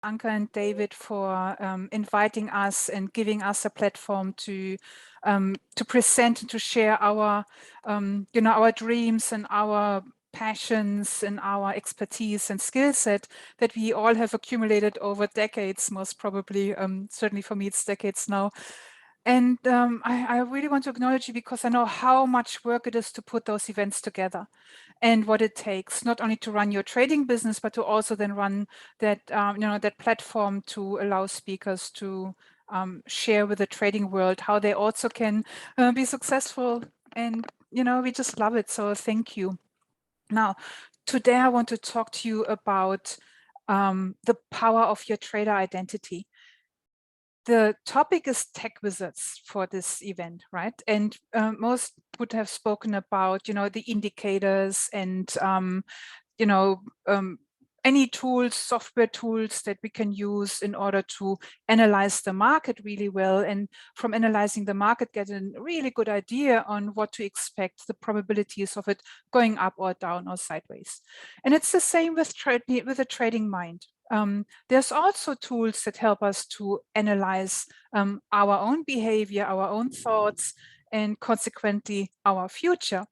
Anka and David for inviting us and giving us a platform to present and to share our our dreams and our passions and our expertise and skill set that we all have accumulated over decades, most probably. Certainly for me, it's decades now. And I really want to acknowledge you because I know how much work it is to put those events together and what it takes, not only to run your trading business, but to also then run that, that platform to allow speakers to share with the trading world how they also can be successful. And, we just love it. So thank you. Now, today I want to talk to you about the power of your trader identity. The topic is tech wizards for this event, right? And most would have spoken about, the indicators and, any tools, software tools that we can use in order to analyze the market really well. And from analyzing the market, get a really good idea on what to expect, the probabilities of it going up or down or sideways. And it's the same with a trading mind. There's also tools that help us to analyze our own behavior, our own thoughts, and consequently our future.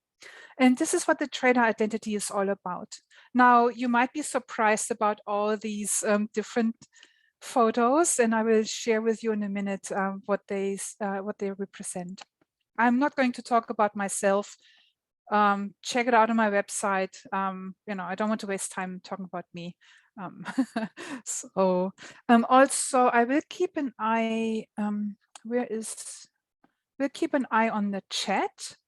And this is what the trader identity is all about. Now, you might be surprised about all these different photos, and I will share with you in a minute what they represent. I'm not going to talk about myself. Check it out on my website. I don't want to waste time talking about me. Also, I will keep an eye. We'll keep an eye on the chat.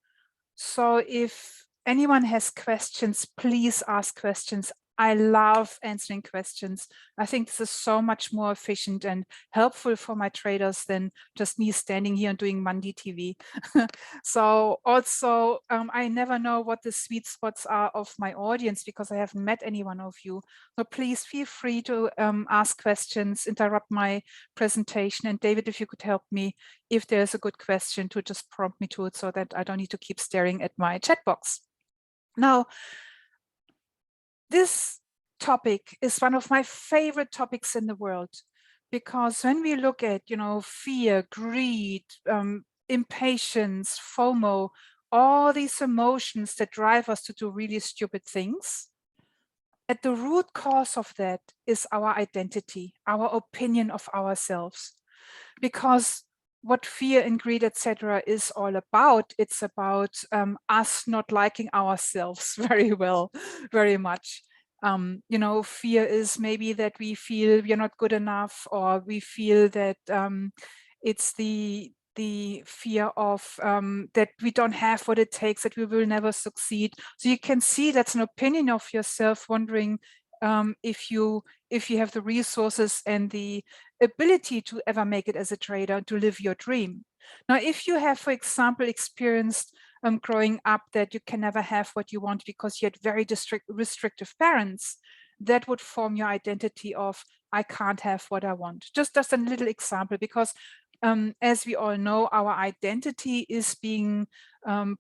So if anyone has questions, please ask questions. I love answering questions. I think this is so much more efficient and helpful for my traders than just me standing here and doing Mandi TV. So also, I never know what the sweet spots are of my audience because I haven't met any one of you. So please feel free to ask questions, interrupt my presentation. And David, if you could help me, if there's a good question, to just prompt me to it so that I don't need to keep staring at my chat box. Now, this topic is one of my favorite topics in the world, because when we look at, fear, greed, impatience, FOMO, all these emotions that drive us to do really stupid things, at the root cause of that is our identity, our opinion of ourselves. Because what fear and greed, etc., is all about, it's about us not liking ourselves very well, very much. Fear is maybe that we feel we're not good enough, or we feel that it's the fear of that we don't have what it takes, that we will never succeed. So you can see that's an opinion of yourself, wondering if you have the resources and the ability to ever make it as a trader, to live your dream. Now, if you have, for example, experienced growing up that you can never have what you want because you had very restrictive parents, that would form your identity of, I can't have what I want. Just a little example, because as we all know, our identity is being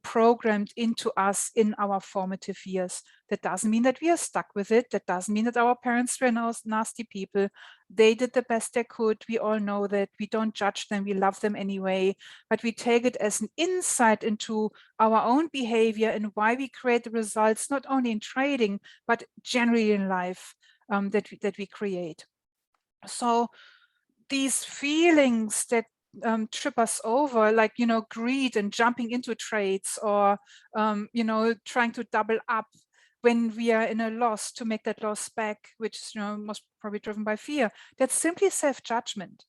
programmed into us in our formative years. That doesn't mean that we are stuck with it. That doesn't mean that our parents were nasty people. They did the best they could. We all know that. We don't judge them. We love them anyway. But we take it as an insight into our own behavior and why we create the results, not only in trading, but generally in life that we create. So these feelings that trip us over, like, greed and jumping into trades, or, trying to double up when we are in a loss to make that loss back, which is, most probably driven by fear, that's simply self-judgment.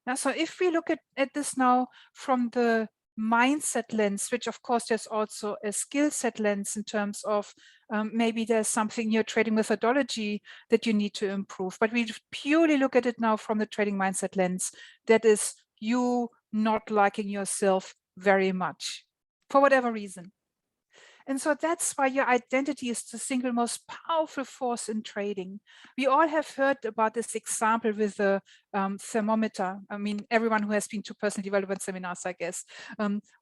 Now, so if we look at this now from the mindset lens, which of course there's also a skill set lens in terms of maybe there's something in your trading methodology that you need to improve, but we purely look at it now from the trading mindset lens, that is you not liking yourself very much for whatever reason. And so that's why your identity is the single most powerful force in trading. We all have heard about this example with the thermometer. I mean, everyone who has been to personal development seminars, I guess,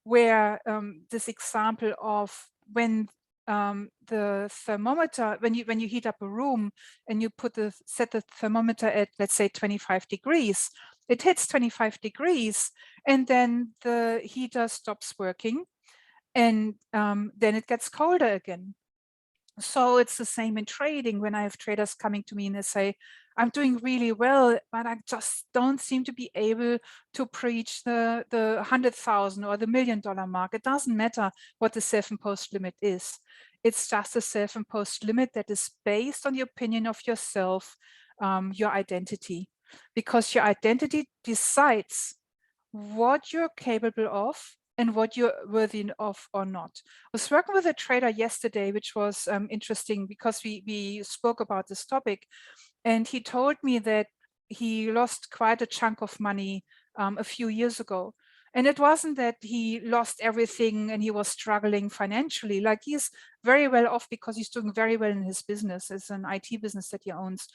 where this example of when the thermometer, when you heat up a room and you set the thermometer at, let's say, 25 degrees, it hits 25 degrees and then the heater stops working, and then it gets colder again. So it's the same in trading. When I have traders coming to me and they say, I'm doing really well, but I just don't seem to be able to preach the 100,000 or the $1 million mark. It doesn't matter what the self-imposed limit is. It's just a self-imposed limit that is based on the opinion of yourself, your identity, because your identity decides what you're capable of and what you're worthy of or not. I was working with a trader yesterday, which was interesting because we spoke about this topic, and he told me that he lost quite a chunk of money a few years ago. And it wasn't that he lost everything and he was struggling financially. Like, he's very well off because he's doing very well in his business. It's an IT business that he owns.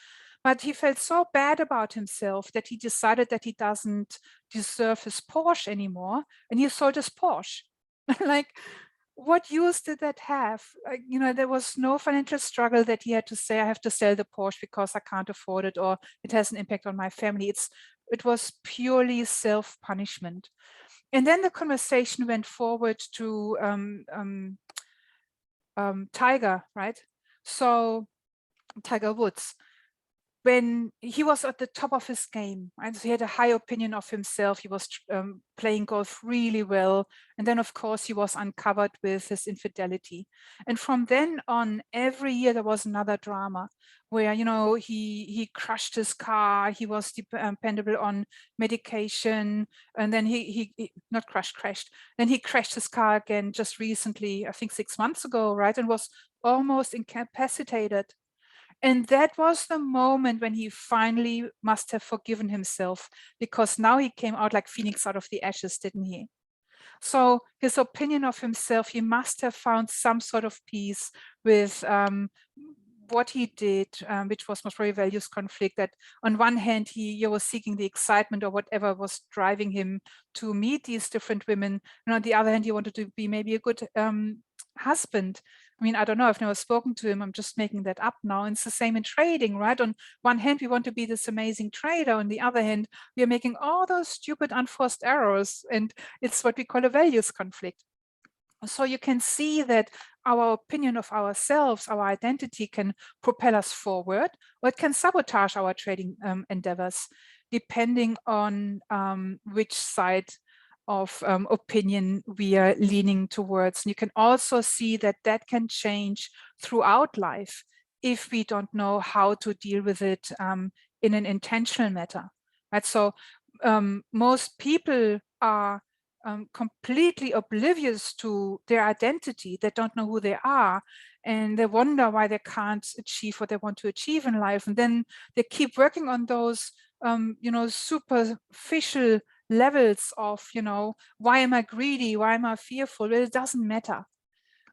But he felt so bad about himself that he decided that he doesn't deserve his Porsche anymore, and he sold his Porsche. Like, what use did that have? There was no financial struggle that he had to say, I have to sell the Porsche because I can't afford it, or it has an impact on my family. It was purely self-punishment. And then the conversation went forward to Tiger, right? So Tiger Woods, when he was at the top of his game, and he had a high opinion of himself, he was playing golf really well. And then, of course, he was uncovered with his infidelity. And from then on, every year there was another drama where, he crashed his car, he was dependable on medication, and then he not crashed. Then he crashed his car again just recently, I think 6 months ago, right? And was almost incapacitated. And that was the moment when he finally must have forgiven himself, because now he came out like Phoenix out of the ashes, didn't he? So his opinion of himself, he must have found some sort of peace with what he did, which was most probably values conflict, that on one hand, he was seeking the excitement or whatever was driving him to meet these different women. And on the other hand, he wanted to be maybe a good husband. I mean, I don't know, I've never spoken to him. I'm just making that up now. And it's the same in trading, right? On one hand, we want to be this amazing trader. On the other hand, we are making all those stupid unforced errors. And it's what we call a values conflict. So you can see that our opinion of ourselves, our identity, can propel us forward, or it can sabotage our trading endeavors, depending on which side of opinion we are leaning towards. And you can also see that that can change throughout life if we don't know how to deal with it in an intentional manner. Right? So most people are completely oblivious to their identity. They don't know who they are, and they wonder why they can't achieve what they want to achieve in life. And then they keep working on those, superficial levels of, why am I greedy? Why am I fearful? Well, it doesn't matter.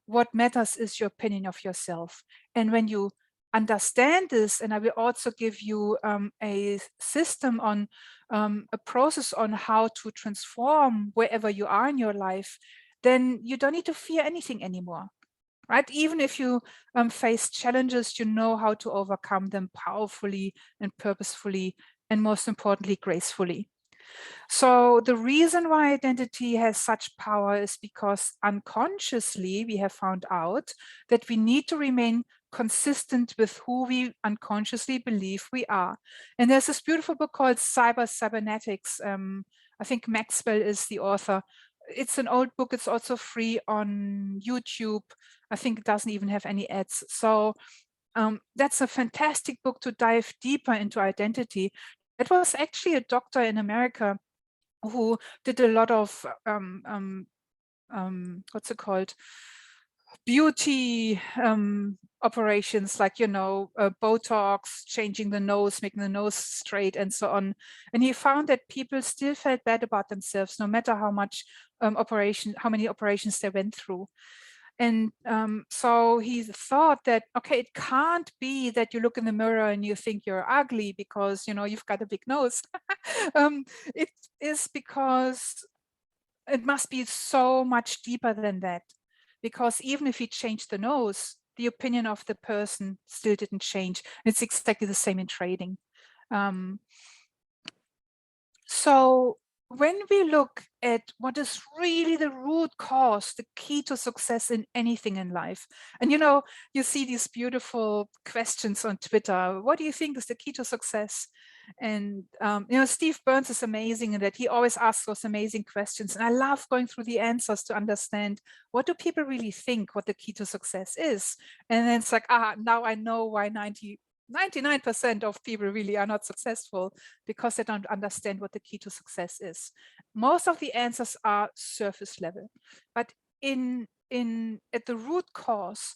What matters is your opinion of yourself. And when you understand this, and I will also give you a system on a process on how to transform wherever you are in your life, then you don't need to fear anything anymore, right? Even if you face challenges, you know how to overcome them powerfully and purposefully, and most importantly, gracefully. So the reason why identity has such power is because unconsciously we have found out that we need to remain consistent with who we unconsciously believe we are. And there's this beautiful book called Cybernetics. I think Maxwell is the author. It's an old book. It's also free on YouTube. I think it doesn't even have any ads. So that's a fantastic book to dive deeper into identity. It was actually a doctor in America who did a lot of what's it called, beauty operations, like Botox, changing the nose, making the nose straight, and so on. And he found that people still felt bad about themselves, no matter how many operations they went through. And so he thought that, okay, it can't be that you look in the mirror and you think you're ugly because you've got a big nose. It is because it must be so much deeper than that, because even if we change the nose, the opinion of the person still didn't change. It's exactly the same in trading. So when we look at what is really the root cause, the key to success in anything in life, and you see these beautiful questions on Twitter. What do you think is the key to success? And Steve Burns is amazing in that he always asks those amazing questions, and I love going through the answers to understand what do people really think what the key to success is. And then it's like, now I know why 99% of people really are not successful, because they don't understand what the key to success is. Most of the answers are surface level, but at the root cause,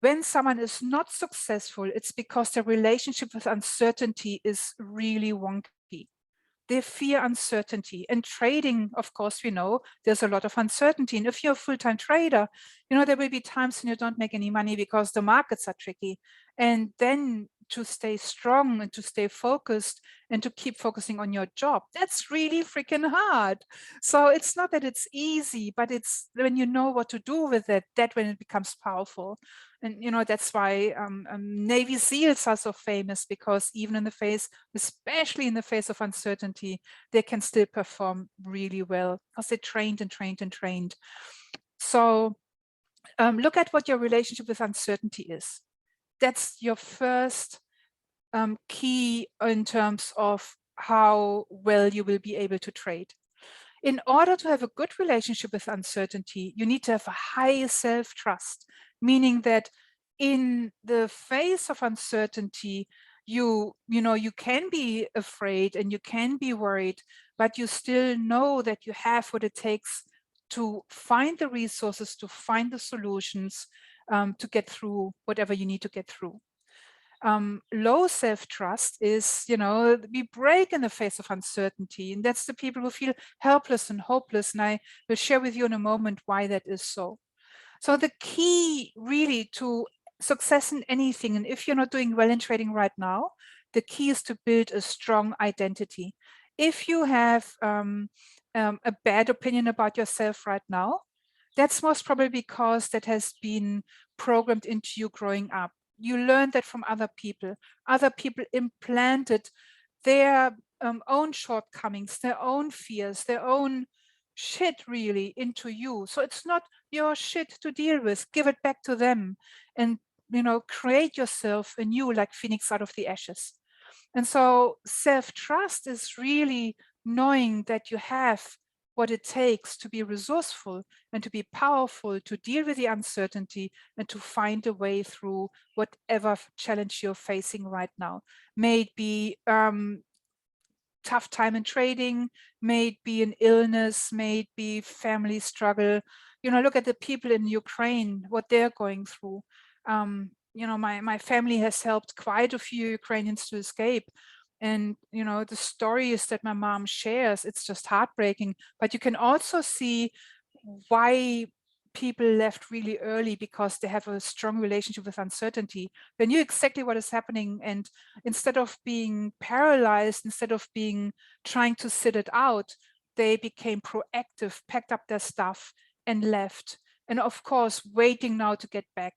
when someone is not successful, it's because their relationship with uncertainty is really wonky. They fear uncertainty. And trading, of course, we know there's a lot of uncertainty. And if you're a full-time trader, there will be times when you don't make any money because the markets are tricky. And then to stay strong and to stay focused and to keep focusing on your job, that's really freaking hard. So it's not that it's easy, but it's when you know what to do with it, that when it becomes powerful. And that's why Navy SEALs are so famous, because even in the face, especially in the face of uncertainty, they can still perform really well because they trained and trained and trained. So look at what your relationship with uncertainty is. That's your first key in terms of how well you will be able to trade. In order to have a good relationship with uncertainty, you need to have a high self-trust, meaning that in the face of uncertainty, you can be afraid and you can be worried, but you still know that you have what it takes to find the resources, to find the solutions, to get through whatever you need to get through. Low self-trust is, we break in the face of uncertainty, and that's the people who feel helpless and hopeless. And I will share with you in a moment why that is so. So the key really to success in anything, and if you're not doing well in trading right now, the key is to build a strong identity. If you have a bad opinion about yourself right now, that's most probably because that has been programmed into you growing up. You learned that from other people. Other people implanted their own shortcomings, their own fears, their own shit really into you. So it's not your shit to deal with. Give it back to them and, create yourself anew like Phoenix out of the ashes. And so self-trust is really knowing that you have what it takes to be resourceful and to be powerful, to deal with the uncertainty and to find a way through whatever challenge you're facing right now. May it be tough time in trading, may it be an illness, may it be family struggle. Look at the people in Ukraine, what they're going through. My family has helped quite a few Ukrainians to escape. And, the stories that my mom shares, it's just heartbreaking. But you can also see why people left really early, because they have a strong relationship with uncertainty. They knew exactly what is happening. And instead of being paralyzed, instead of trying to sit it out, they became proactive, packed up their stuff and left. And of course, waiting now to get back.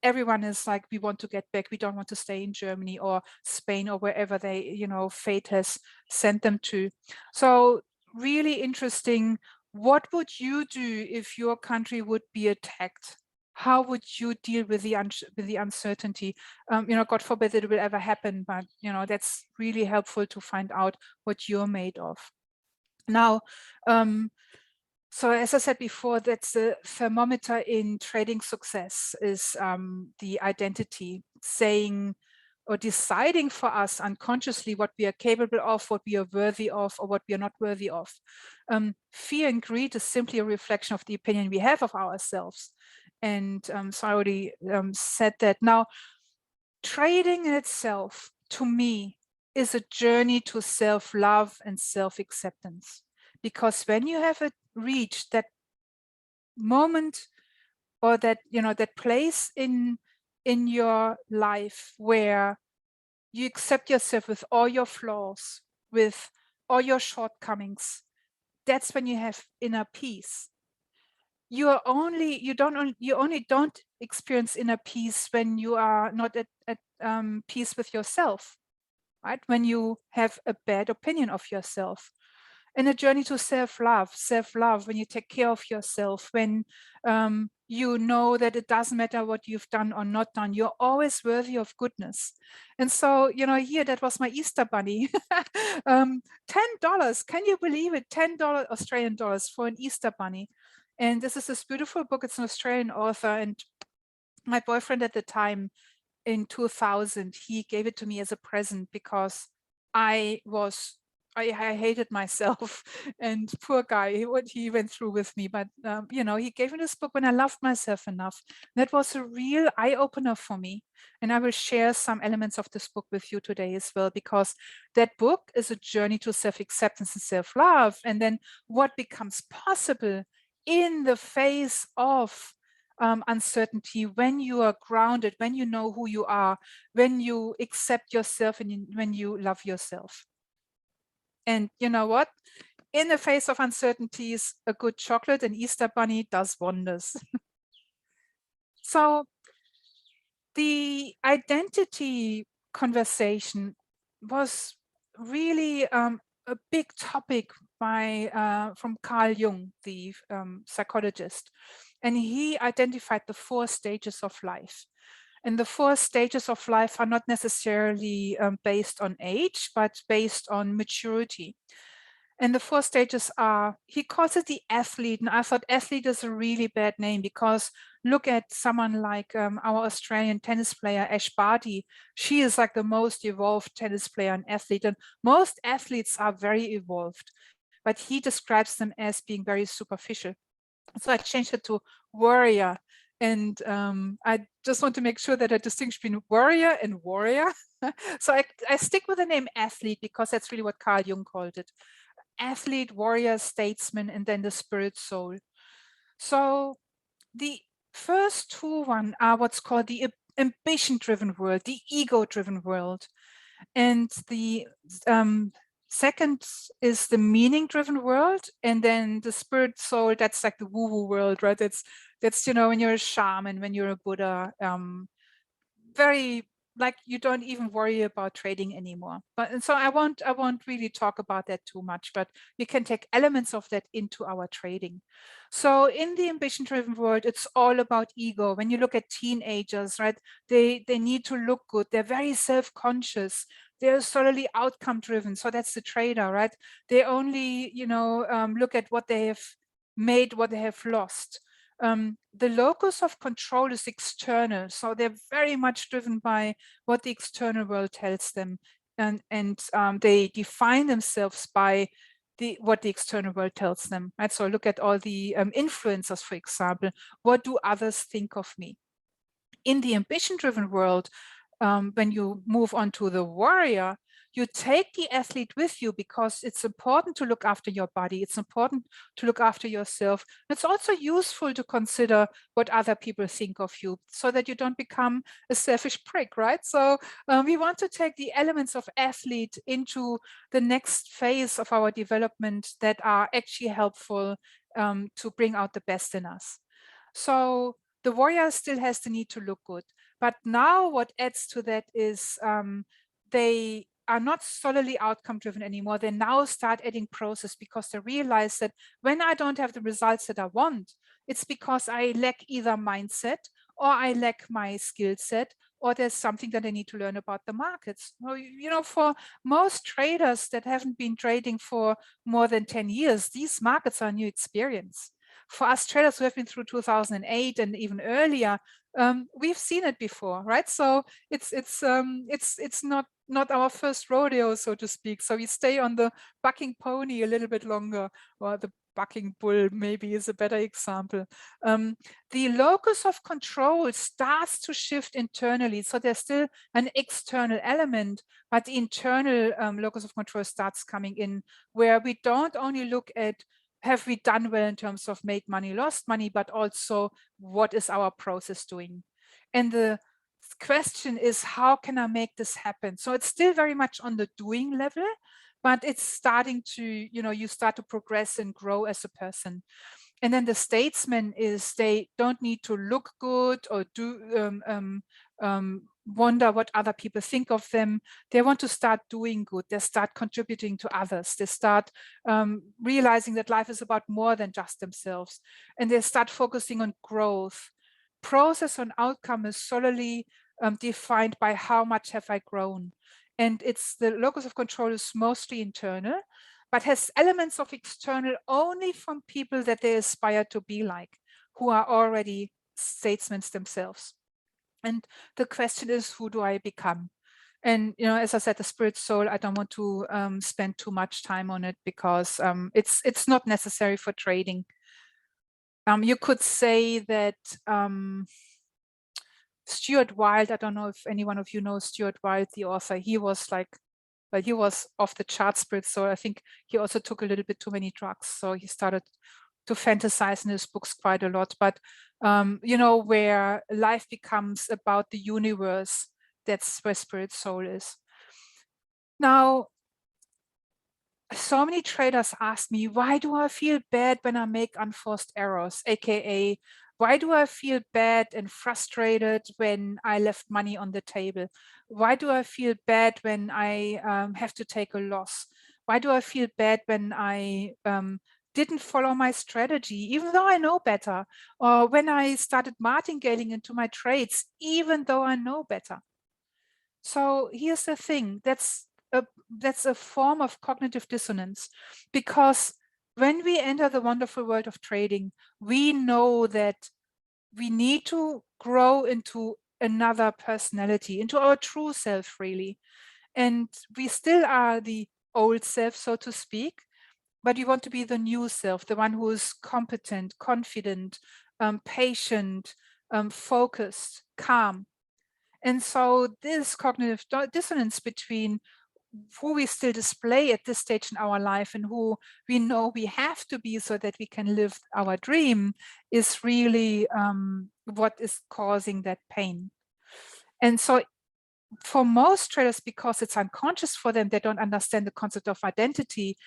Everyone is like, we want to get back. We don't want to stay in Germany or Spain or wherever fate has sent them to. So really interesting. What would you do if your country would be attacked? How would you deal with the uncertainty? God forbid it will ever happen, but that's really helpful to find out what you're made of. Now, so as I said before, that's the thermometer in trading success is the identity, saying or deciding for us unconsciously what we are capable of, what we are worthy of, or what we are not worthy of. Fear and greed is simply a reflection of the opinion we have of ourselves. And so I already said that. Now, trading in itself, to me, is a journey to self-love and self-acceptance. Because when you have reached that moment or that place in your life where you accept yourself with all your flaws, with all your shortcomings, that's when you have inner peace. you only don't experience inner peace when you are not at peace with yourself, right? When you have a bad opinion of yourself. In a journey to self-love, when you take care of yourself, when you know that it doesn't matter what you've done or not done, you're always worthy of goodness. And so, here, that was my Easter bunny. $10, can you believe it? $10 Australian dollars for an Easter bunny. And this is this beautiful book. It's an Australian author. And my boyfriend at the time, in 2000, he gave it to me as a present because I hated myself, and poor guy, what he went through with me. But he gave me this book when I loved myself enough. That was a real eye opener for me, and I will share some elements of this book with you today as well, because that book is a journey to self-acceptance and self-love, and then what becomes possible in the face of uncertainty, when you are grounded, when you know who you are, when you accept yourself, and when you love yourself. And you know what? In the face of uncertainties, a good chocolate and Easter bunny does wonders. So the identity conversation was really a big topic from Carl Jung, the psychologist. And he identified the 4 stages of life. And the 4 stages of life are not necessarily based on age, but based on maturity. And the 4 stages are, he calls it the athlete. And I thought athlete is a really bad name, because look at someone like our Australian tennis player, Ash Barty. She is like the most evolved tennis player and athlete. And most athletes are very evolved, but he describes them as being very superficial. So I changed it to warrior. And I just want to make sure that I distinguish between warrior and warrior. So I stick with the name athlete, because that's really what Carl Jung called it. Athlete, warrior, statesman, and then the spirit soul. So the first 2 are what's called the ambition-driven world, the ego-driven world. And the second is the meaning-driven world. And then the spirit soul, that's like the woo-woo world, right? That's when you're a shaman, when you're a Buddha, very, like, you don't even worry about trading anymore. And so I won't really talk about that too much, but we can take elements of that into our trading. So in the ambition-driven world, it's all about ego. When you look at teenagers, right, they need to look good. They're very self-conscious. They're solely outcome-driven. So that's the trader, right? They only, look at what they have made, what they have lost. The locus of control is external, so they're very much driven by what the external world tells them, and they define themselves by what the external world tells them. Right? So look at all the influencers, for example. What do others think of me? In the ambition-driven world, when you move on to the warrior, you take the athlete with you, because it's important to look after your body. It's important to look after yourself. It's also useful to consider what other people think of you, so that you don't become a selfish prick, right? So we want to take the elements of athlete into the next phase of our development that are actually helpful to bring out the best in us. So the warrior still has the need to look good. But now what adds to that is they are not solely outcome driven anymore. They now start adding process, because they realize that when I don't have the results that I want, it's because I lack either mindset, or I lack my skill set, or there's something that I need to learn about the markets. For most traders that haven't been trading for more than 10 years, these markets are a new experience. For us traders who have been through 2008 and even earlier, we've seen it before, right? So it's not our first rodeo, so to speak. So we stay on the bucking pony a little bit longer, or the bucking bull maybe is a better example. The locus of control starts to shift internally. So there's still an external element, but the internal locus of control starts coming in, where we don't only look at, have we done well in terms of made money, lost money, but also what is our process doing? And the question is, how can I make this happen? So it's still very much on the doing level, but it's starting to, you start to progress and grow as a person. And then the statesman is they don't need to look good or do wonder what other people think of them. They want to start doing good. They start contributing to others. They start realizing that life is about more than just themselves. And they start focusing on growth. Process and outcome is solely defined by how much have I grown. And it's the locus of control is mostly internal, but has elements of external only from people that they aspire to be like, who are already statesmen themselves. And the question is, who do I become? And, you know, as I said, the spirit soul, I don't want to spend too much time on it because it's not necessary for trading. You could say that Stuart Wilde, I don't know if any one of you knows Stuart Wilde, the author, he was like, well, he was off the chart spirit, so I think he also took a little bit too many drugs. So he started to fantasize in his books quite a lot. But, you know, where life becomes about the universe, that's where spirit soul is. Now, so many traders ask me, why do I feel bad when I make unforced errors, AKA, why do I feel bad and frustrated when I left money on the table? Why do I feel bad when I have to take a loss? Why do I feel bad when I didn't follow my strategy, even though I know better? Or when I started martingale into my trades, even though I know better? So here's the thing, that's a form of cognitive dissonance, because when we enter the wonderful world of trading, we know that we need to grow into another personality, into our true self, really. And we still are the old self, so to speak, but we want to be the new self, the one who is competent, confident, patient, focused, calm. And so this cognitive dissonance between who we still display at this stage in our life and who we know we have to be so that we can live our dream is really what is causing that pain. And so for most traders, because it's unconscious for them, they don't understand the concept of identity.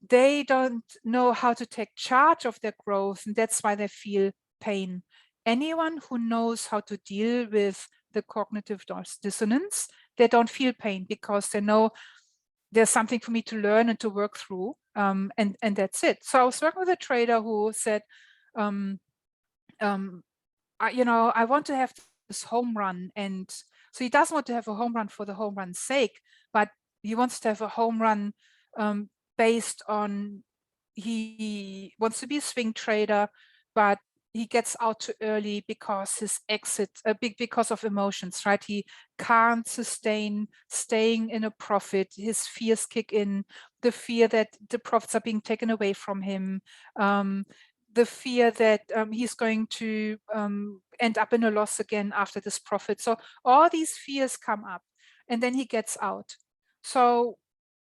They don't know how to take charge of their growth, and that's why they feel pain. Anyone who knows how to deal with the cognitive dissonance, they don't feel pain because they know there's something for me to learn and to work through, and that's it. So I was working with a trader who said, I want to have this home run, and so he doesn't want to have a home run for the home run's sake, but he wants to have a home run based on he wants to be a swing trader, but he gets out too early because his exit, because of emotions, right? He can't sustain staying in a profit. His fears kick in, the fear that the profits are being taken away from him, the fear that he's going to end up in a loss again after this profit. So all these fears come up, and then he gets out. So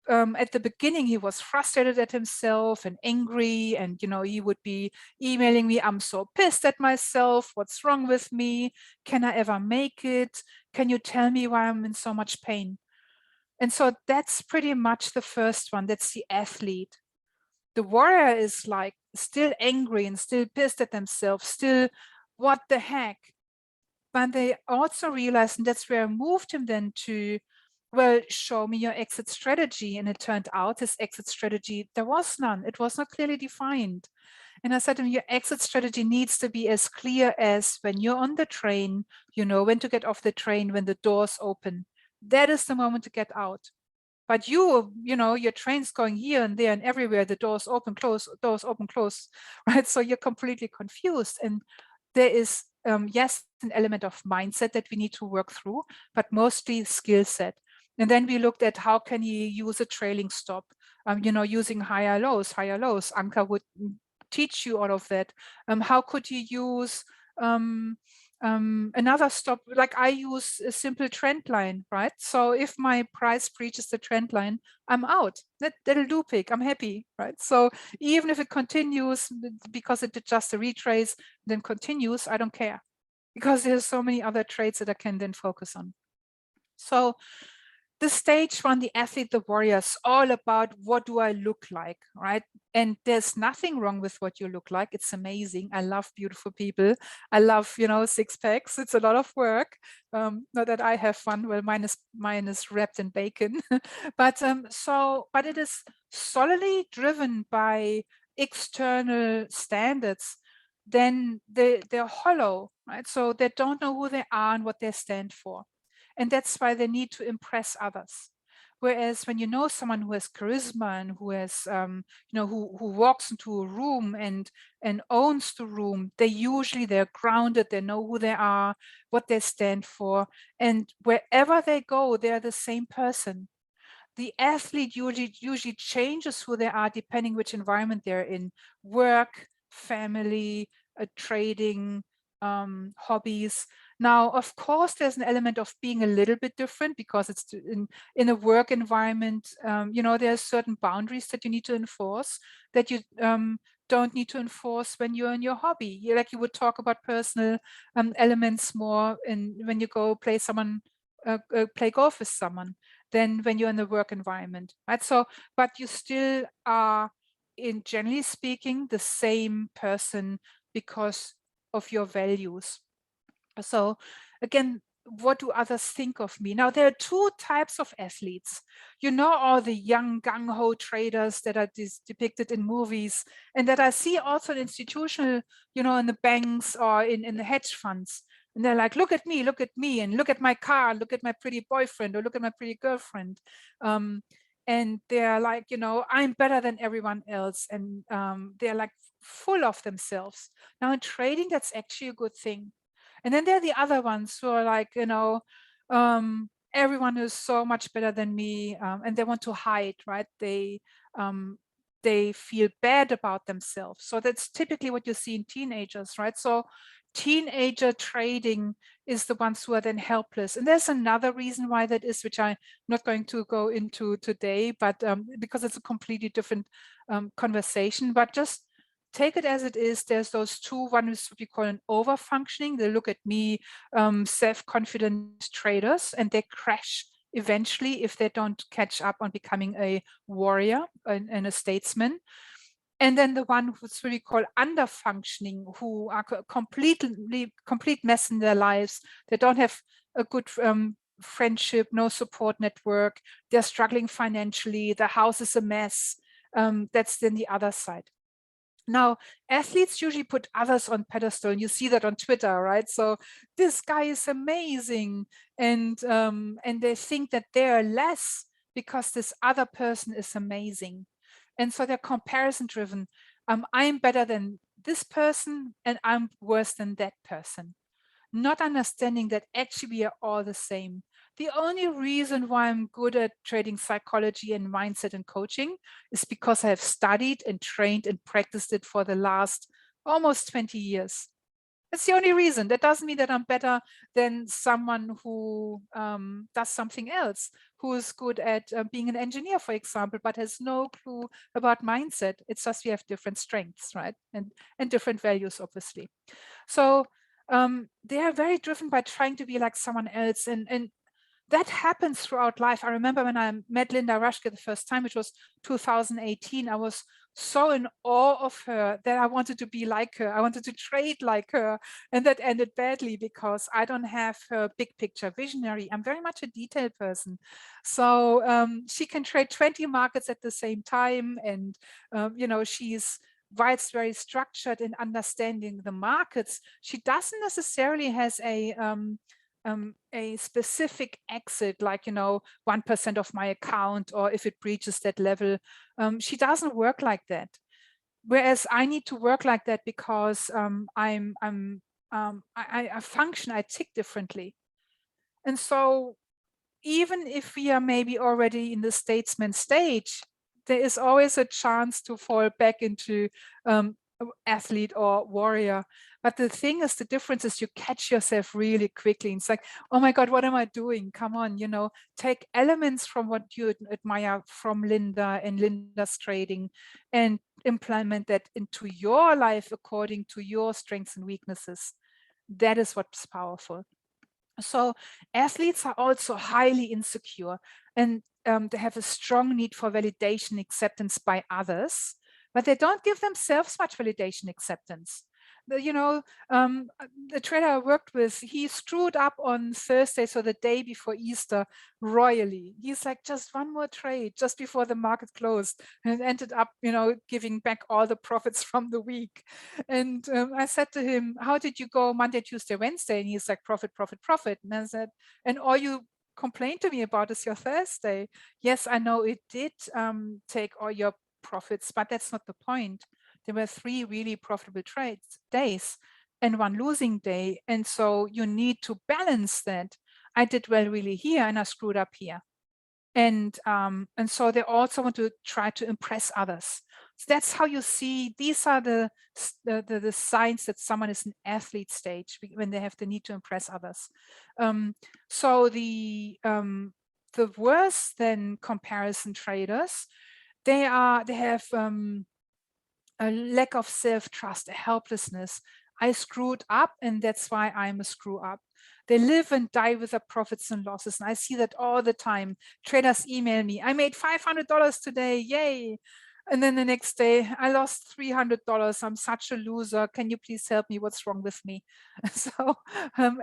at the beginning, he was frustrated at himself and angry, and he would be emailing me, I'm so pissed at myself, what's wrong with me, can I ever make it, can you tell me why I'm in so much pain? And so that's pretty much the first one. That's the athlete. The warrior is like still angry and still pissed at themselves, still what the heck. But they also realized, and that's where I moved him then to, well, show me your exit strategy. And it turned out his exit strategy, there was none. It was not clearly defined. And I said to him, your exit strategy needs to be as clear as when you're on the train, you know when to get off the train, when the doors open. That is the moment to get out. But your train's going here and there and everywhere, the doors open, close, doors open, close, right? So you're completely confused. And there is, yes, an element of mindset that we need to work through, but mostly skill set. And then we looked at how can he use a trailing stop, using higher lows. Anka would teach you all of that. How could you use another stop? Like I use a simple trend line, right? So if my price breaches the trend line, I'm out. That'll do, pick. I'm happy, right? So even if it continues because it did just a retrace, then continues, I don't care, because there's so many other trades that I can then focus on. So The stage one, the athlete, the warrior, is all about what do I look like, right? And there's nothing wrong with what you look like. It's amazing. I love beautiful people. I love, six packs. It's a lot of work. Not that I have fun. Well, mine is wrapped in bacon. But it is solely driven by external standards. Then they're hollow, right? So they don't know who they are and what they stand for. And that's why they need to impress others. Whereas when you know someone who has charisma and who has, who walks into a room and owns the room, they're grounded, they know who they are, what they stand for, and wherever they go, they're the same person. The athlete usually changes who they are depending which environment they're in: work, family, trading, hobbies. Now, of course, there's an element of being a little bit different because it's in a work environment. There's certain boundaries that you need to enforce that you don't need to enforce when you're in your hobby. You would talk about personal elements more when you go play golf with someone than when you're in the work environment, right? So, but you still are, in generally speaking, the same person because of your values. So again, what do others think of me? Now, there are two types of athletes. All the young gung-ho traders that are depicted in movies and that I see also in institutional, in the banks or in the hedge funds. And they're like, look at me, and look at my car, look at my pretty boyfriend, or look at my pretty girlfriend. And they're like, I'm better than everyone else. And they're like full of themselves. Now in trading, that's actually a good thing. And then there are the other ones who are like, everyone is so much better than me, and they want to hide, right? They feel bad about themselves. So that's typically what you see in teenagers, right? So teenager trading is the ones who are then helpless. And there's another reason why that is, which I'm not going to go into today, but because it's a completely different conversation. But just take it as it is. There's those two. One is what we call an over-functioning. They look at me, self-confident traders, and they crash eventually if they don't catch up on becoming a warrior and a statesman. And then the one who's really called under-functioning, who are complete mess in their lives. They don't have a good friendship, no support network. They're struggling financially. The house is a mess. That's then the other side. Now, athletes usually put others on pedestal, and you see that on Twitter, right? So this guy is amazing, and they think that they're less because this other person is amazing, and so they're comparison driven. I'm better than this person, and I'm worse than that person. Not understanding that actually we are all the same. The only reason why I'm good at trading psychology and mindset and coaching is because I have studied and trained and practiced it for the last almost 20 years. That's the only reason. That doesn't mean that I'm better than someone who does something else, who is good at being an engineer, for example, but has no clue about mindset. It's just we have different strengths, right? And different values, obviously. So they are very driven by trying to be like someone else. And that happens throughout life. I remember when I met Linda Rushke the first time, which was 2018, I was so in awe of her that I wanted to be like her. I wanted to trade like her. And that ended badly because I don't have her big picture visionary. I'm very much a detail person. So she can trade 20 markets at the same time. And, while it's very structured in understanding the markets, she doesn't necessarily has a specific exit, like 1% of my account, or if it breaches that level. She doesn't work like that. Whereas I need to work like that because I function, I tick differently. And so even if we are maybe already in the statesman stage, there is always a chance to fall back into athlete or warrior. But the thing is, the difference is you catch yourself really quickly. It's like, oh my God, what am I doing? Come on, take elements from what you admire from Linda and Linda's trading and implement that into your life according to your strengths and weaknesses. That is what's powerful. So athletes are also highly insecure, and they have a strong need for validation acceptance by others, but they don't give themselves much validation acceptance. The trader I worked with, he screwed up on Thursday, so the day before Easter, royally. He's like, just one more trade just before the market closed, and ended up, giving back all the profits from the week. And I said to him, how did you go Monday, Tuesday, Wednesday? And he's like, profit, profit, profit. And I said, and all you complained to me about is your Thursday. Yes, I know it did take all your profits, but that's not the point. There were 3 really profitable days and 1 losing day. And so you need to balance that. I did well really here and I screwed up here. And so they also want to try to impress others. So that's how you see, these are the signs that someone is an athlete stage, when they have the need to impress others. So the worse than comparison traders, they have a lack of self-trust, a helplessness. I screwed up and that's why I'm a screw up. They live and die with their profits and losses. And I see that all the time. Traders email me, I made $500 today, yay. And then the next day, I lost $300. I'm such a loser. Can you please help me? What's wrong with me? So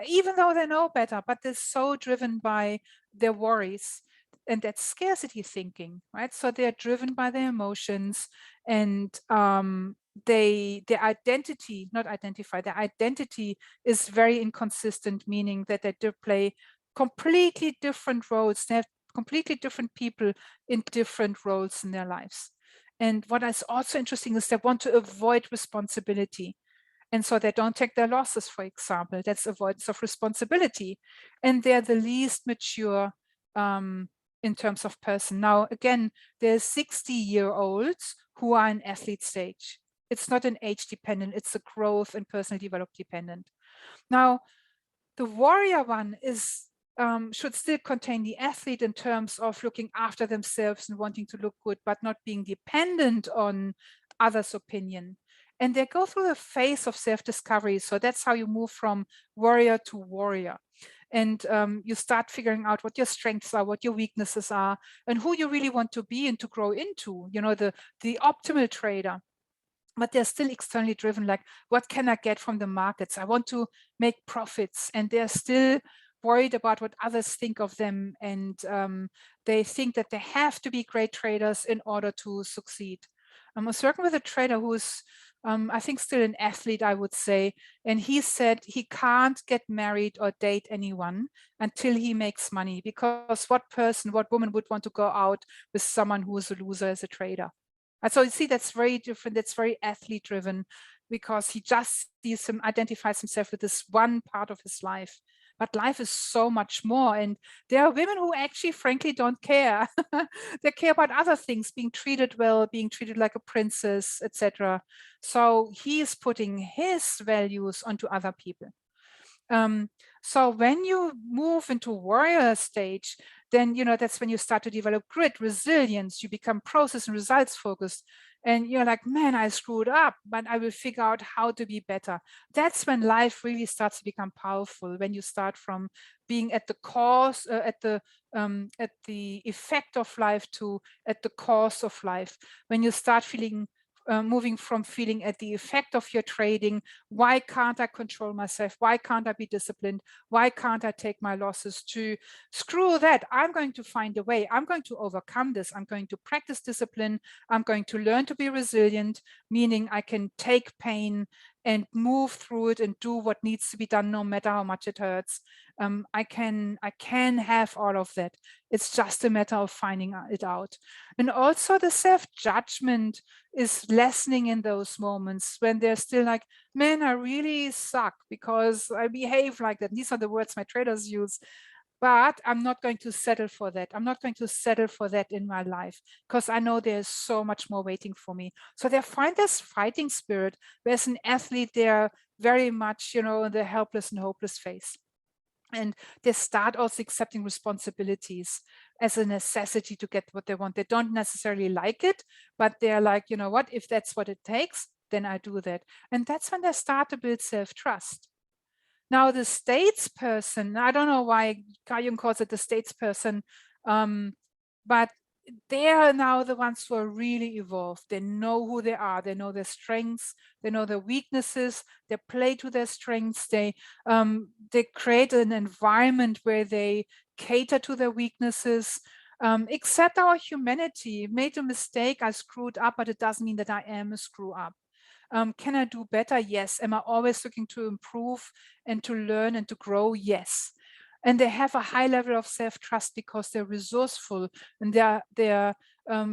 even though they know better, but they're so driven by their worries and that scarcity thinking, right? So they're driven by their emotions, and their identity, not identify, their identity is very inconsistent, meaning that they do play completely different roles. They have completely different people in different roles in their lives. And what is also interesting is they want to avoid responsibility. And so they don't take their losses, for example. That's avoidance of responsibility. And they're the least mature in terms of person. Now, again, there's 60-year-olds who are in athlete stage. It's not an age dependent, it's a growth and personal development dependent. Now, the warrior one is should still contain the athlete in terms of looking after themselves and wanting to look good, but not being dependent on others' opinion. And they go through the phase of self-discovery. So that's how you move from warrior to warrior. And you start figuring out what your strengths are, what your weaknesses are, and who you really want to be and to grow into, the optimal trader. But they're still externally driven, like, what can I get from the markets? I want to make profits. And they're still worried about what others think of them. And they think that they have to be great traders in order to succeed. I was working with a trader who's, I think, still an athlete, I would say. And he said he can't get married or date anyone until he makes money, because what woman would want to go out with someone who is a loser as a trader? And so you see, that's very different. That's very athlete driven, because he just identifies himself with this one part of his life. But life is so much more. And there are women who actually, frankly, don't care. They care about other things, being treated well, being treated like a princess, etc. So he is putting his values onto other people. So when you move into warrior stage, then that's when you start to develop grit, resilience. You become process and results focused, and you're like, man, I screwed up, but I will figure out how to be better. That's when life really starts to become powerful. When you start from being at the cause, at the effect of life, to at the cause of life. When you start feeling moving from feeling at the effect of your trading, why can't I control myself? Why can't I be disciplined? Why can't I take my losses? To screw that, I'm going to find a way. I'm going to overcome this. I'm going to practice discipline. I'm going to learn to be resilient, meaning I can take pain and move through it and do what needs to be done, no matter how much it hurts. I can have all of that. It's just a matter of finding it out. And also the self-judgment is lessening in those moments when they're still like, man, I really suck because I behave like that. These are the words my traders use. But I'm not going to settle for that. I'm not going to settle for that in my life, because I know there's so much more waiting for me. So they find this fighting spirit. Whereas an athlete, they're very much, in the helpless and hopeless phase. And they start also accepting responsibilities as a necessity to get what they want. They don't necessarily like it, but they're like, you know what, if that's what it takes, then I do that. And that's when they start to build self-trust. Now the statesperson, I don't know why Jung calls it the statesperson, but they are now the ones who are really evolved. They know who they are. They know their strengths. They know their weaknesses. They play to their strengths. They create an environment where they cater to their weaknesses. Accept our humanity. Made a mistake. I screwed up, but it doesn't mean that I am a screw up. Can I do better? Yes. Am I always looking to improve and to learn and to grow? Yes. And they have a high level of self-trust because they're resourceful and they're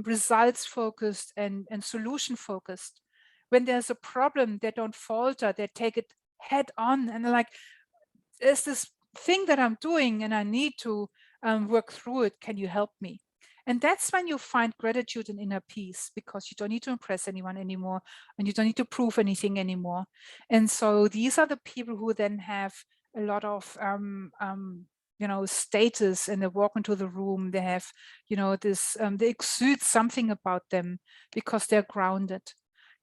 results focused and solution focused. When there's a problem, they don't falter, they take it head on, and they're like, there's this thing that I'm doing and I need to work through it. Can you help me? And that's when you find gratitude and inner peace, because you don't need to impress anyone anymore and you don't need to prove anything anymore. And so these are the people who then have a lot of status, and they walk into the room, they have this they exude something about them because they're grounded.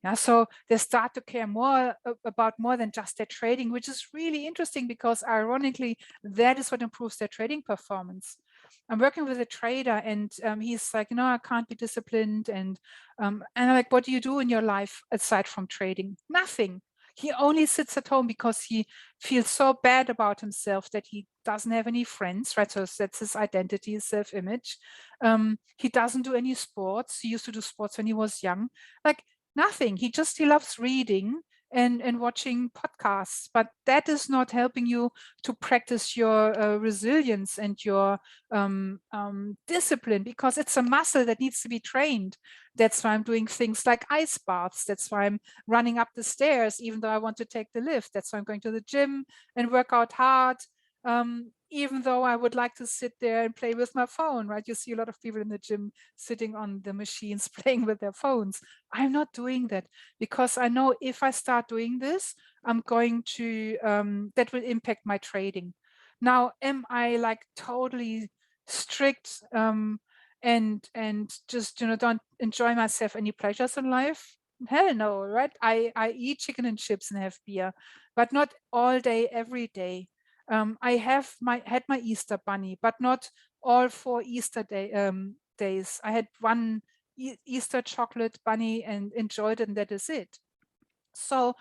Yeah, so they start to care more about more than just their trading, which is really interesting because ironically, that is what improves their trading performance. I'm working with a trader and he's like, I can't be disciplined. And I'm like, what do you do in your life aside from trading? Nothing. He only sits at home because he feels so bad about himself that he doesn't have any friends, right? So that's his identity, his self-image. He doesn't do any sports. He used to do sports when he was young. Like, nothing. He loves reading and watching podcasts, but that is not helping you to practice your resilience and your discipline, because it's a muscle that needs to be trained. That's why I'm doing things like ice baths. That's why I'm running up the stairs, even though I want to take the lift. That's why I'm going to the gym and work out hard. Even though I would like to sit there and play with my phone, right? You see a lot of people in the gym sitting on the machines playing with their phones. I'm not doing that because I know if I start doing this, I'm going to, that will impact my trading. Now, am I like totally strict and just, don't enjoy myself any pleasures in life? Hell no, right? I eat chicken and chips and have beer, but not all day, every day. I had my Easter bunny, but not all 4 Easter days. I had one Easter chocolate bunny and enjoyed it, and that is it. So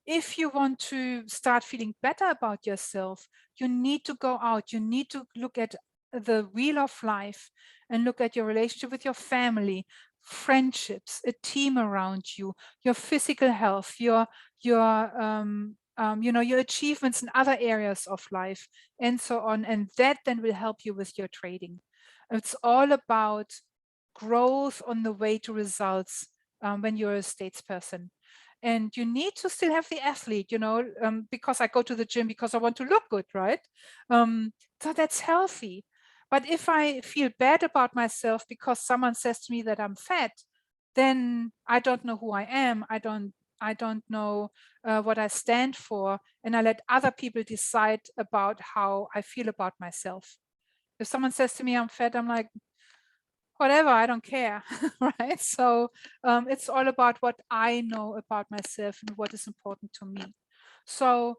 if you want to start feeling better about yourself, you need to go out. You need to look at the wheel of life and look at your relationship with your family, friendships, a team around you, your physical health, your your achievements in other areas of life, and so on. And that then will help you with your trading. It's all about growth on the way to results when you're a statesperson. And you need to still have the athlete, because I go to the gym because I want to look good, right? So that's healthy. But if I feel bad about myself because someone says to me that I'm fat, then I don't know who I am. I don't know what I stand for, and I let other people decide about how I feel about myself. If someone says to me I'm fat, I'm like, whatever, I don't care, right? So it's all about what I know about myself and what is important to me. So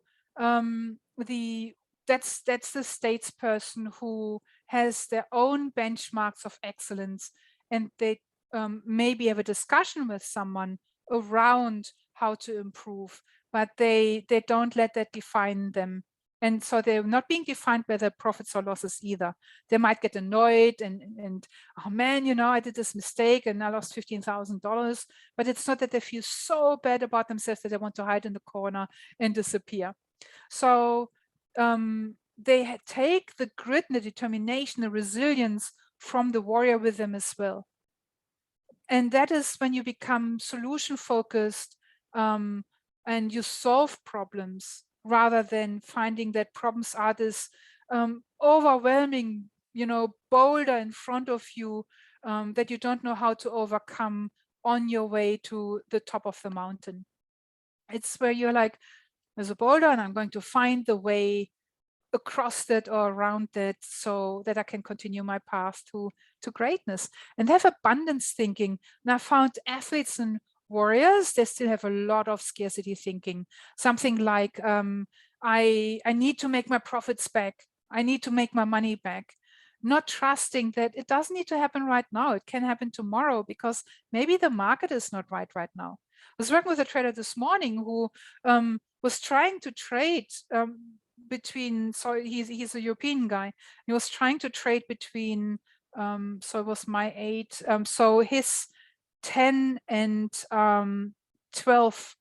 that's the statesperson who has their own benchmarks of excellence, and they maybe have a discussion with someone around how to improve, but they don't let that define them. And so they're not being defined by their profits or losses either. They might get annoyed and oh man, I did this mistake and I lost $15,000. But it's not that they feel so bad about themselves that they want to hide in the corner and disappear. So they take the grit and the determination, the resilience from the warrior with them as well. And that is when you become solution focused and you solve problems rather than finding that problems are this overwhelming, boulder in front of you that you don't know how to overcome on your way to the top of the mountain. It's where you're like, there's a boulder and I'm going to find the way across that or around that so that I can continue my path to greatness. And they have abundance thinking. And I found athletes and warriors, they still have a lot of scarcity thinking. Something like I need to make my profits back. I need to make my money back. Not trusting that it doesn't need to happen right now. It can happen tomorrow because maybe the market is not right now. I was working with a trader this morning who was trying to trade between, so he's a European guy. He was trying to trade between, so it was my 8, so his 10 and 12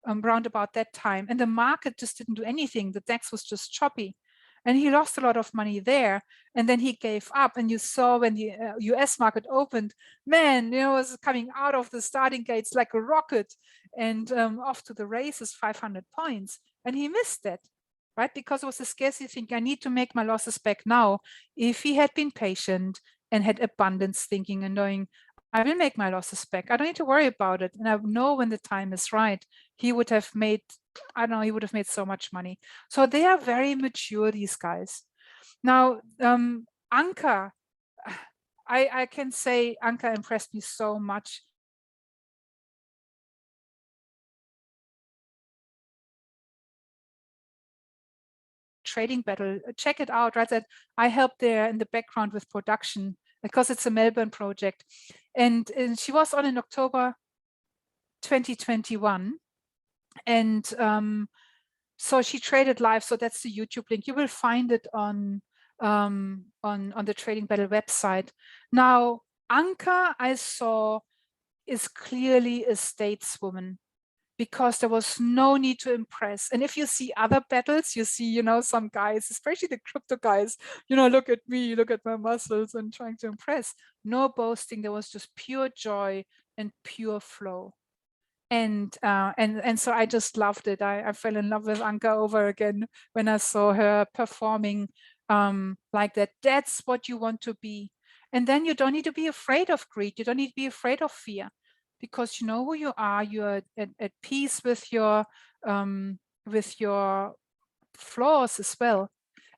round about that time. And the market just didn't do anything. The DAX was just choppy. And he lost a lot of money there. And then he gave up. And you saw when the US market opened, man, it was coming out of the starting gates like a rocket and off to the races, 500 points. And he missed that, right? Because it was a scarcity thinking, I need to make my losses back now. If he had been patient and had abundance thinking and knowing, I will make my losses back. I don't need to worry about it. And I know when the time is right, he would have made, I don't know, he would have made so much money. So they are very mature, these guys. Now, Anka, I can say Anka impressed me so much. Trading battle, check it out, right? That I helped there in the background with production because it's a Melbourne project. And she was on in October 2021. And so she traded live. So that's the YouTube link. You will find it on the Trading Battle website. Now, Anka, I saw, is clearly a stateswoman because there was no need to impress. And if you see other battles, you see, you know, some guys, especially the crypto guys, you know, look at me, look at my muscles and trying to impress. No boasting. There was just pure joy and pure flow. And so I just loved it. I fell in love with Anka over again when I saw her performing like that. That's what you want to be. And then you don't need to be afraid of greed. You don't need to be afraid of fear because you know who you are. You're at peace with your flaws as well.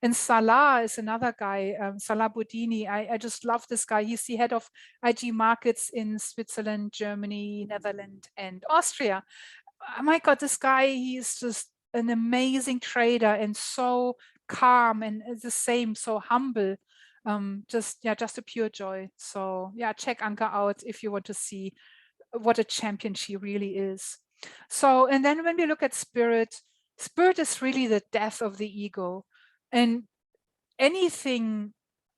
And Salah is another guy, Salah Boudini. I just love this guy. He's the head of IG markets in Switzerland, Germany, Netherlands, and Austria. Oh my God, this guy, he's just an amazing trader and so calm and the same, so humble. Just a pure joy. So yeah, check Anka out if you want to see what a champion she really is. So, and then when we look at spirit is really the death of the ego. And anything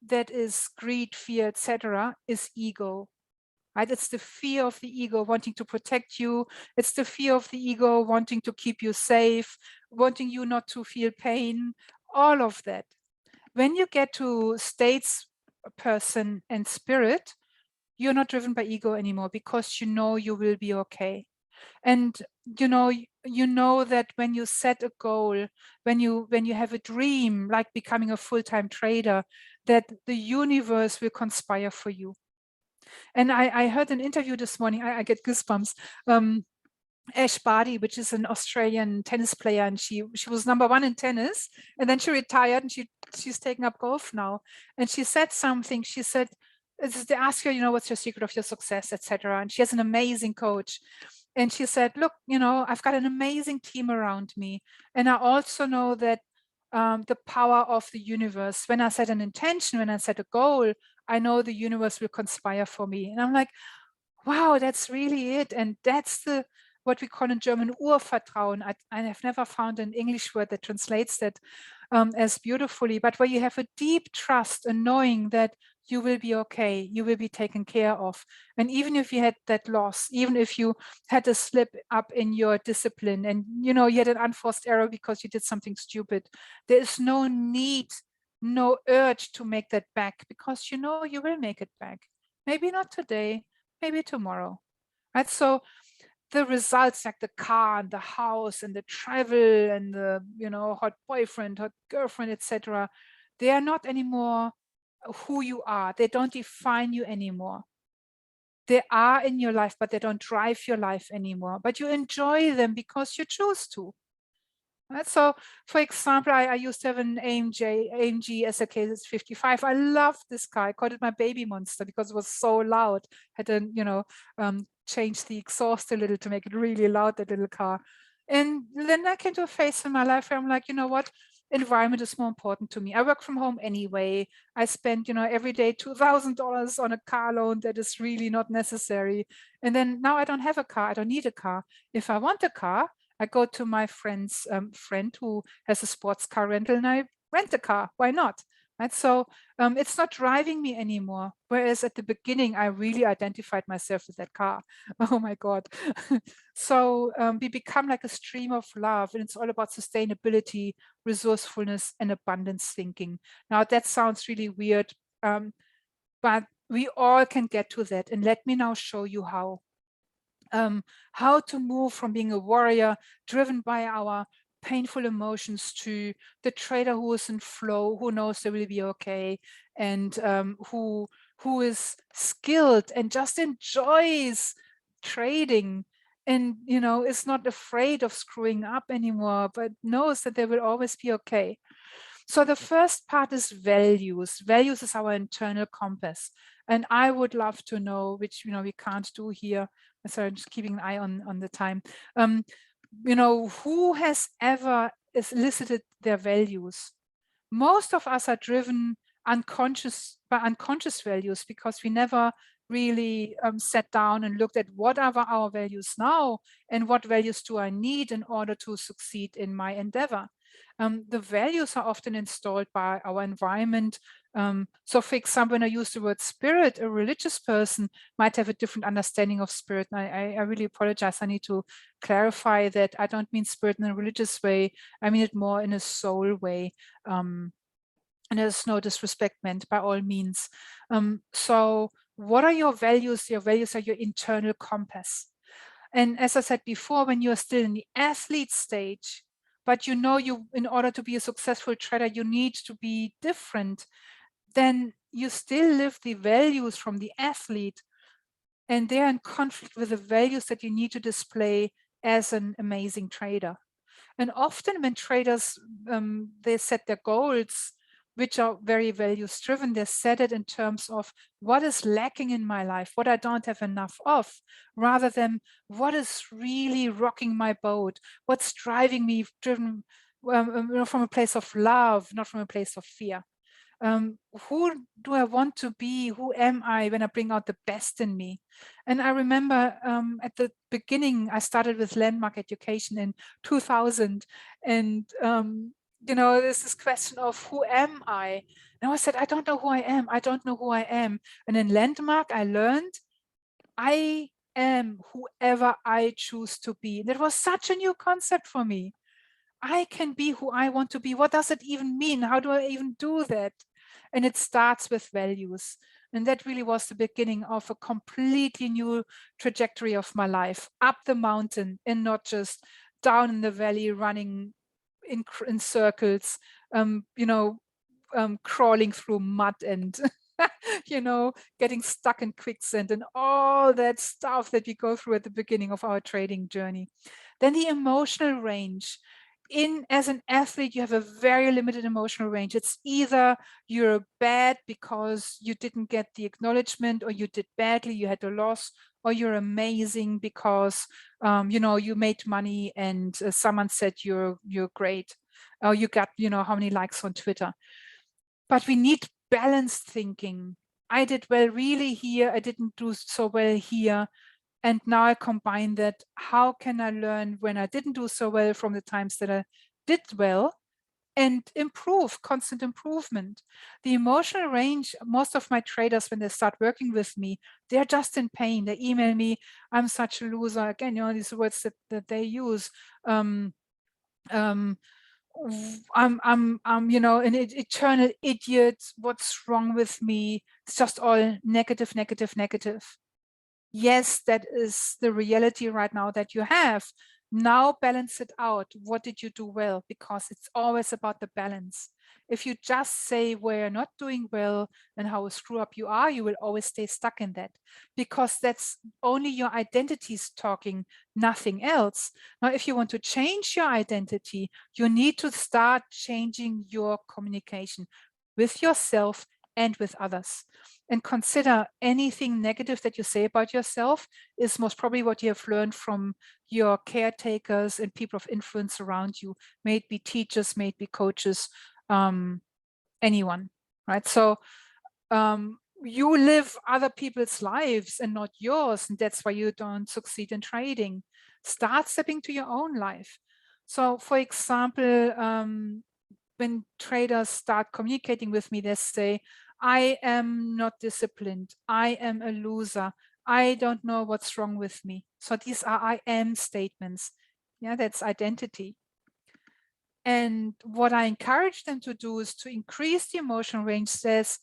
that is greed, fear, etc., is ego. Right? It's the fear of the ego wanting to protect you. It's the fear of the ego wanting to keep you safe, wanting you not to feel pain, all of that. When you get to statesperson and spirit, you're not driven by ego anymore because you know you will be okay. And you know that when you set a goal, when you have a dream like becoming a full-time trader, that the universe will conspire for you. And I heard an interview this morning, I get goosebumps. Ash Barty, which is an Australian tennis player, and she was #1 in tennis, and then she retired, and she's taking up golf now. And she said something. She said, they ask her, you know, what's your secret of your success, etc. And she has an amazing coach. And she said, look, you know, I've got an amazing team around me, and I also know that the power of the universe. When I set an intention, when I set a goal, I know the universe will conspire for me. And I'm like, wow, that's really it. And that's what we call in German Urvertrauen. I have never found an English word that translates that as beautifully, but where you have a deep trust and knowing that you will be okay, you will be taken care of. And even if you had that loss, even if you had a slip up in your discipline and you know you had an unforced error because you did something stupid, there is no need, no urge to make that back because you know you will make it back. Maybe not today, maybe tomorrow, right? So the results, like the car and the house and the travel and the, you know, hot boyfriend, hot girlfriend, etc., they are not anymore who you are. They don't define you anymore. They are in your life, but they don't drive your life anymore. But you enjoy them because you choose to. Right? So, for example, I used to have an AMG SLK 55. I loved this car. I called it my baby monster because it was so loud. Had to, you know, change the exhaust a little to make it really loud, that little car. And then I came to a phase in my life where I'm like, you know what? Environment is more important to me. I work from home anyway. I spend, every day $2,000 on a car loan that is really not necessary. And then now I don't have a car. I don't need a car. If I want a car, I go to my friend's friend who has a sports car rental and I rent a car. Why not? Right. So it's not driving me anymore. Whereas at the beginning, I really identified myself with that car. Oh my God. So we become like a stream of love, and it's all about sustainability, resourcefulness, and abundance thinking. Now that sounds really weird, but we all can get to that. And let me now show you how to move from being a warrior driven by our painful emotions to the trader who is in flow, who knows they will be okay, and who is skilled and just enjoys trading, and is not afraid of screwing up anymore, but knows that they will always be okay. So the first part is values. Values is our internal compass. And I would love to know, which we can't do here. So I'm just keeping an eye on the time. Who has ever elicited their values? Most of us are driven by unconscious values because we never really sat down and looked at what are our values now and what values do I need in order to succeed in my endeavor. The values are often installed by our environment. So for example, when I use the word spirit, a religious person might have a different understanding of spirit. And I really apologize. I need to clarify that I don't mean spirit in a religious way. I mean it more in a soul way. And there's no disrespect meant by all means. So what are your values? Your values are your internal compass. And as I said before, when you're still in the athlete stage, but in order to be a successful trader, you need to be different, then you still live the values from the athlete, and they're in conflict with the values that you need to display as an amazing trader. And often when traders, they set their goals, which are very values driven, they set it in terms of what is lacking in my life, what I don't have enough of, rather than what is really rocking my boat, what's driving me, driven from a place of love, not from a place of fear. Who do I want to be? Who am I when I bring out the best in me? And I remember at the beginning, I started with landmark education in 2000. And, there's this question of who am I? And I said, I don't know who I am. I don't know who I am. And in landmark, I learned I am whoever I choose to be. And it was such a new concept for me. I can be who I want to be. What does it even mean? How do I even do that? And it starts with values. And that really was the beginning of a completely new trajectory of my life, up the mountain and not just down in the valley, running in circles, crawling through mud and getting stuck in quicksand and all that stuff that we go through at the beginning of our trading journey. Then the emotional range. As an athlete, you have a very limited emotional range. It's either you're bad because you didn't get the acknowledgement, or you did badly, you had a loss, or you're amazing because you made money and someone said you're great, or you got how many likes on Twitter. But we need balanced thinking. I did well really here, I didn't do so well here. And now I combine that. How can I learn when I didn't do so well from the times that I did well, and improve, constant improvement? The emotional range, most of my traders, when they start working with me, they're just in pain. They email me, I'm such a loser. Again, these words that they use. I'm an eternal idiot. What's wrong with me? It's just all negative, negative, negative. Yes, that is the reality right now that you have. Now balance it out. What did you do well? Because it's always about the balance. If you just say where you're not doing well and how a screw up you are, you will always stay stuck in that, because that's only your identities talking, nothing else. Now, if you want to change your identity, you need to start changing your communication with yourself and with others. and consider anything negative that you say about yourself is most probably what you have learned from your caretakers and people of influence around you, may it be teachers, may it be coaches, anyone, right? So you live other people's lives and not yours, and that's why you don't succeed in trading. Start stepping to your own life. So for example, when traders start communicating with me, they say, I am not disciplined, I am a loser, I don't know what's wrong with me. So these are I am statements. Yeah, that's identity. And what I encourage them to do is to increase the emotional range. Says,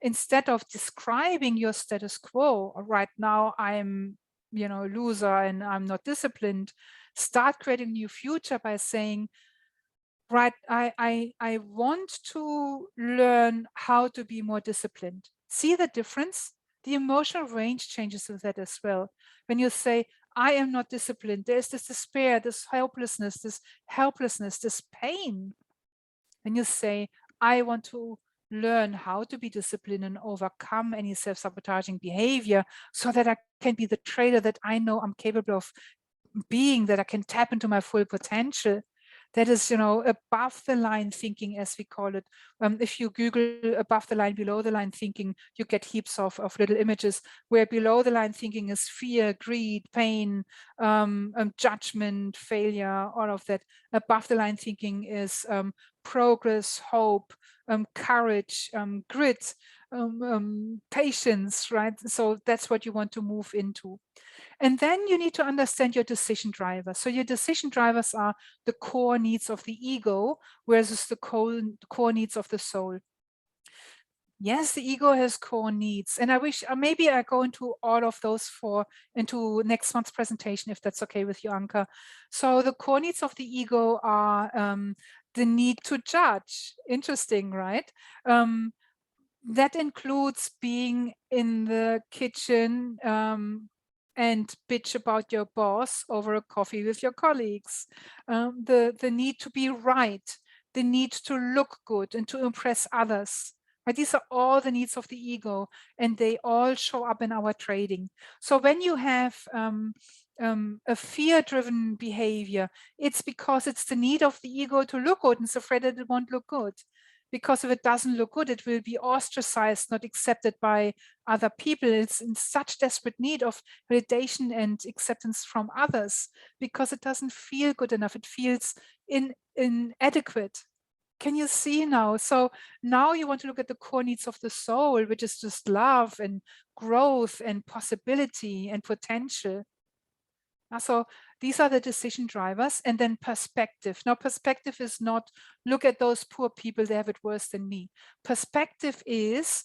instead of describing your status quo, right now I'm, a loser and I'm not disciplined, start creating a new future by saying, right, I want to learn how to be more disciplined. See the difference? The emotional range changes with that as well. When you say, I am not disciplined, there's this despair, this helplessness, this pain. When you say, I want to learn how to be disciplined and overcome any self-sabotaging behavior so that I can be the trader that I know I'm capable of being, that I can tap into my full potential. That is, above the line thinking, as we call it. If you Google above the line, below the line thinking, you get heaps of little images where below the line thinking is fear, greed, pain, judgment, failure, all of that. Above the line thinking is progress, hope, courage, grit, patience, right? So that's what you want to move into. And then you need to understand your decision drivers. So your decision drivers are the core needs of the ego versus the core needs of the soul. Yes, the ego has core needs. And I wish maybe I go into all of those into next month's presentation, if that's okay with you, Anka. So the core needs of the ego are the need to judge. Interesting, right? That includes being in the kitchen and bitch about your boss over a coffee with your colleagues. The need to be right, the need to look good and to impress others. But these are all the needs of the ego, and they all show up in our trading. So when you have a fear-driven behavior, it's because it's the need of the ego to look good and it's afraid that it won't look good. Because if it doesn't look good, it will be ostracized, not accepted by other people. It's in such desperate need of validation and acceptance from others because it doesn't feel good enough. It feels inadequate. Can you see now? So now you want to look at the core needs of the soul, which is just love and growth and possibility and potential. So these are the decision drivers, and then perspective. Now, perspective is not look at those poor people, they have it worse than me. Perspective is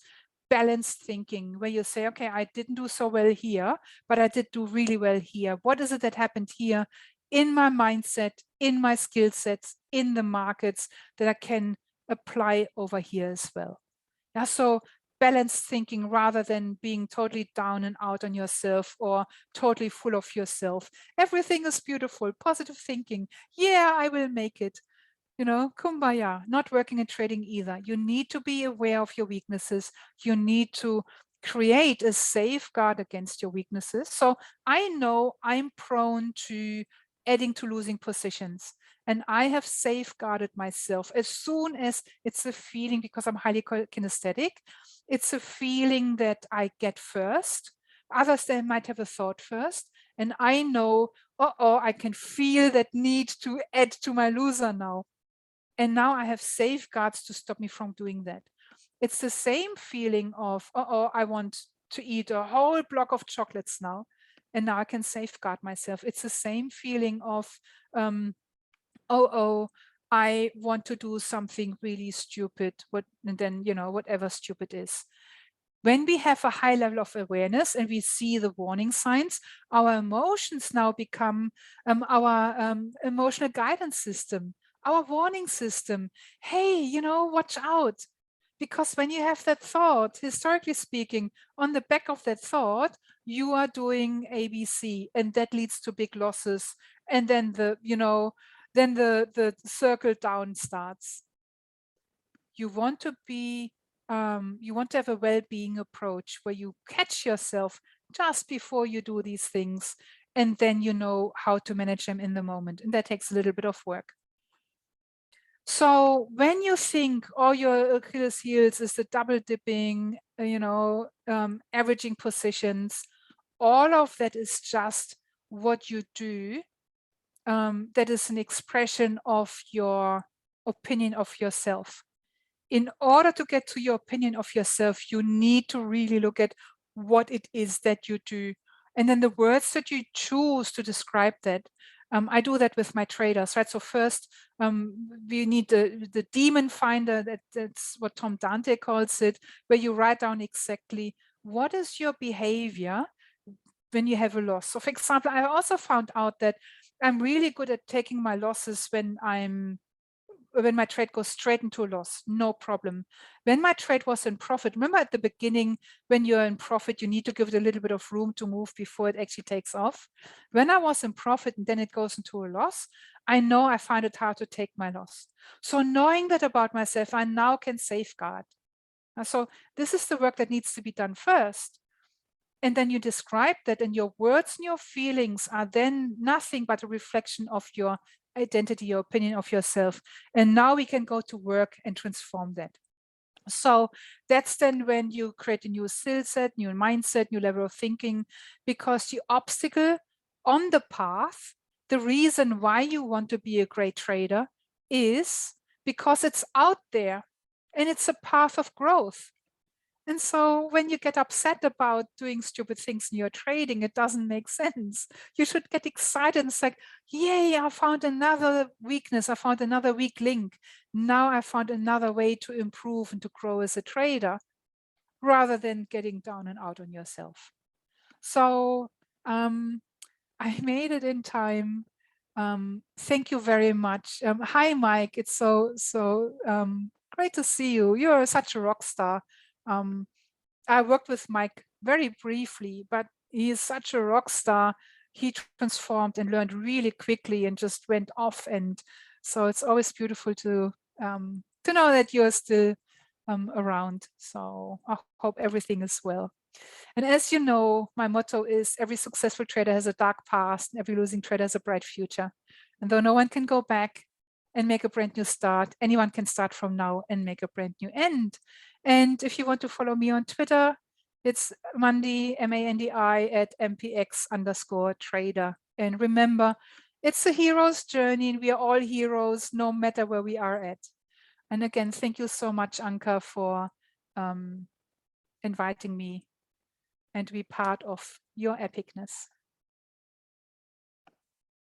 balanced thinking, where you say, okay, I didn't do so well here, but I did do really well here. What is it that happened here in my mindset, in my skill sets, in the markets that I can apply over here as well? Yeah, so balanced thinking rather than being totally down and out on yourself or totally full of yourself. Everything is beautiful, positive thinking. Yeah, I will make it. Kumbaya, not working and trading either. You need to be aware of your weaknesses. You need to create a safeguard against your weaknesses. So I know I'm prone to adding to losing positions. And I have safeguarded myself as soon as it's a feeling, because I'm highly kinesthetic, it's a feeling that I get first. Others, they might have a thought first. And I know, I can feel that need to add to my loser now. And now I have safeguards to stop me from doing that. It's the same feeling of, I want to eat a whole block of chocolates now. And now I can safeguard myself. It's the same feeling of, I want to do something really stupid, and then, whatever stupid is. When we have a high level of awareness and we see the warning signs, our emotions now become our emotional guidance system, our warning system. Hey, watch out. Because when you have that thought, historically speaking, on the back of that thought, you are doing ABC, and that leads to big losses. And then the circle down starts. You want to be you want to have a well-being approach where you catch yourself just before you do these things, and then you know how to manage them in the moment. And that takes a little bit of work. So when you think all your Achilles heels is the double dipping, averaging positions, all of that is just what you do. That is an expression of your opinion of yourself. In order to get to your opinion of yourself, you need to really look at what it is that you do. And then the words that you choose to describe that. I do that with my traders, right? So first, we need the demon finder, that's what Tom Dante calls it, where you write down exactly what is your behavior when you have a loss. So for example, I also found out that I'm really good at taking my losses when my trade goes straight into a loss, no problem. When my trade was in profit, remember at the beginning, when you're in profit, you need to give it a little bit of room to move before it actually takes off. When I was in profit and then it goes into a loss, I know I find it hard to take my loss. So knowing that about myself, I now can safeguard. So this is the work that needs to be done first. And then you describe that, and your words and your feelings are then nothing but a reflection of your identity, your opinion of yourself. And now we can go to work and transform that. So that's then when you create a new skill set, new mindset, new level of thinking, because the obstacle on the path, the reason why you want to be a great trader is because it's out there and it's a path of growth. And so when you get upset about doing stupid things in your trading, it doesn't make sense. You should get excited and it's like, yay, I found another weakness. I found another weak link. Now I found another way to improve and to grow as a trader, rather than getting down and out on yourself. So I made it in time. Thank you very much. Hi, Mike. It's so great to see you. You're such a rock star. I worked with Mike very briefly, but he is such a rock star. He transformed and learned really quickly and just went off. And so it's always beautiful to know that you're still around. So I hope everything is well. And as you know, my motto is every successful trader has a dark past and every losing trader has a bright future. And though no one can go back and make a brand new start, anyone can start from now and make a brand new end. And if you want to follow me on Twitter, it's Mandi, M-A-N-D-I @MPX_trader. And remember, it's a hero's journey and we are all heroes no matter where we are at. And again, thank you so much, Anka, for inviting me and to be part of your epicness.